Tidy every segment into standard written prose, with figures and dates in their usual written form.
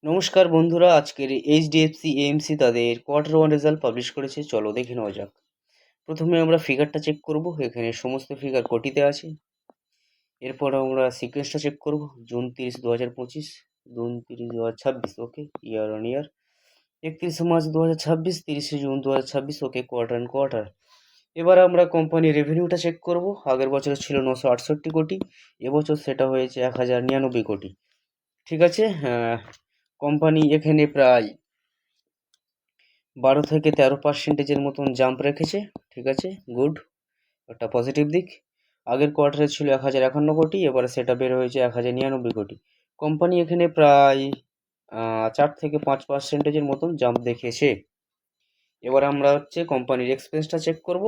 নমস্কার বন্ধুরা, আজকের এইচডিএফসি এএমসি তাদের কোয়ার্টার ওয়ান রেজাল্ট পাবলিশ করেছে। চলো দেখে নেওয়া যাক। প্রথমে আমরা ফিগারটা চেক করব। এখানে সমস্ত ফিগার কোটিতে আছে। এরপর আমরা সিকোয়েন্সটা চেক করব। June 30, 2025, June 30, 2026, okay, year on year. 31 March 2026, 30 June 2026, okay, quarter and quarter. এবার আমরা কোম্পানির রেভিনিউটা চেক করব। আগের বছর ছিল 968 কোটি, এবছর সেটা হয়েছে 1099 কোটি। ঠিক আছে। কোম্পানি এখানে প্রায় 12 থেকে 13% মতন জাম্প রেখেছে। ঠিক আছে, গুড, একটা পজিটিভ দিক। আগের কোয়ার্টারে ছিল 1051 কোটি, এবারে সেটা বের হয়েছে 1099 কোটি। কোম্পানি এখানে প্রায় 4 থেকে 5% মতন জাম্প দেখিয়েছে। এবার আমরা কোম্পানির এক্সপেন্সটা চেক করব।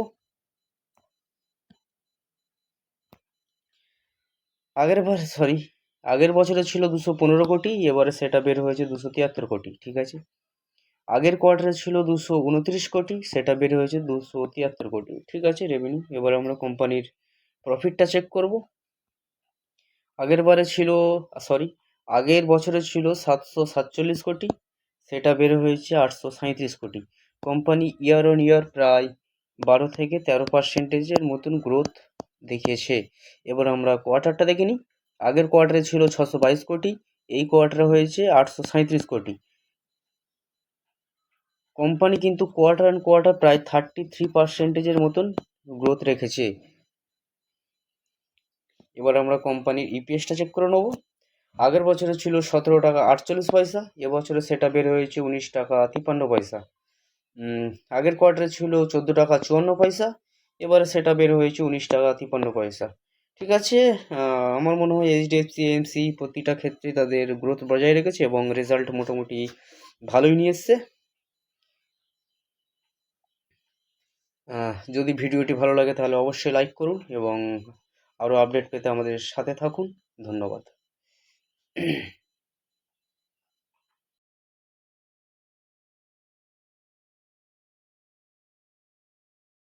আগের বছরে ছিল 215 কোটি, এবারে সেটা বের হয়েছে 273 কোটি। ঠিক আছে। আগের কোয়ার্টারে ছিল 229 কোটি, সেটা বের হয়েছে 273 কোটি। ঠিক আছে, রেভিনিউ। এবার আমরা কোম্পানির প্রফিটটা চেক করব। আগের বছরে ছিল 747 কোটি, সেটা বের হয়েছে 837 কোটি। কোম্পানি ইয়ার অন ইয়ার প্রায় 12 থেকে 13% মতন গ্রোথ দেখিয়েছে। এবার আমরা কোয়ার্টারটা দেখে নিই। আগের কোয়ার্টারে ছিল 622 কোটি, এই কোয়ার্টারে হয়েছে 837 কোটি। কোম্পানি কিন্তু কোয়ার্টার অ্যান্ড কোয়ার্টার প্রায় 33% মতন গ্রোথ রেখেছে। এবার আমরা কোম্পানির ইপিএসটা চেক করে নেব। আগের বছরে ছিল 17 টাকা 48 পয়সা, এবছরে সেটা বের হয়েছে 19 টাকা 53 পয়সা। আগের কোয়ার্টারে ছিল 14 টাকা 54 পয়সা, এবারে সেটা বের হয়েছে 19 টাকা 53 পয়সা। ঠিক আছে। আমার মনে হয় এইচডিএফসি এএমসি প্রতিটা ক্ষেত্রে তাদের গ্রোথ বজায় রেখেছে এবং রেজাল্ট মোটামুটি ভালোই নিয়ে এসছে। যদি ভিডিওটি ভালো লাগে তাহলে অবশ্যই লাইক করুন এবং আরও আপডেট পেতে আমাদের সাথে থাকুন। ধন্যবাদ।